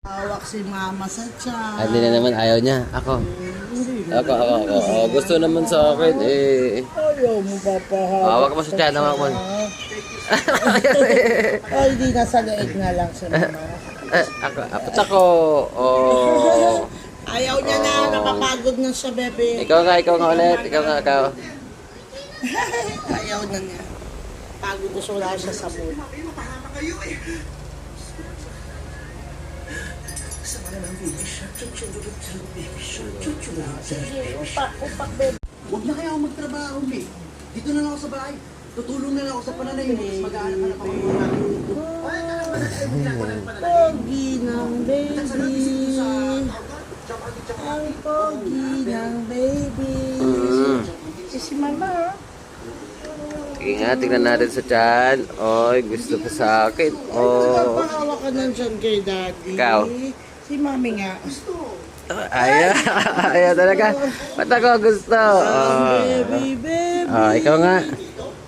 Hawak si mama sa tiyan. Hindi na naman ayaw niya. Ako. Gusto naman sa akin eh. Ayaw mo papahawak. Hawak mo sa tiyan, hawak mo. Ay, di nasa leeg nga lang si mama. Apat ako. Oh. Ayaw niya na, napapagod na siya, bebe. Ikaw nga ulit. Ikaw. Ayaw na niya. Pagod na siya, wala siya sa mood. Huwag na kaya ako magtrabaho, eh. Dito na lang ako sa bahay. Tutulong na lang ako sa pananahimik. Mag-aanap ako ng mga Pogi ng baby. Ang pogi ng baby. Si mama, Sige nga, tingnan natin sa tiyan. Oy, gusto pa sa akin. Oh. Papahawa ka ng tiyan kay daddy. Ikaw? Si mami nga. Ayaw talaga. Ba't ako gusto? Oh. Baby. Ikaw nga.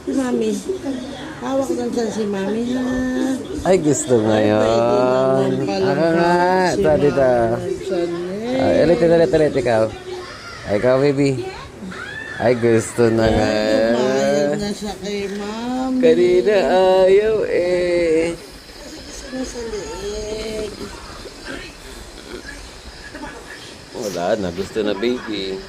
Si mami. Hawak ng tiyan si mami, ha? Ay, gusto ngayon. Ako nga. Ito, dito. Ulit, ikaw. Ay, ikaw, baby. Ay, gusto na nga. Pumayag na siya kay mami. Kanina ayaw eh. Nasa leeg. Wala na, gusto na baby.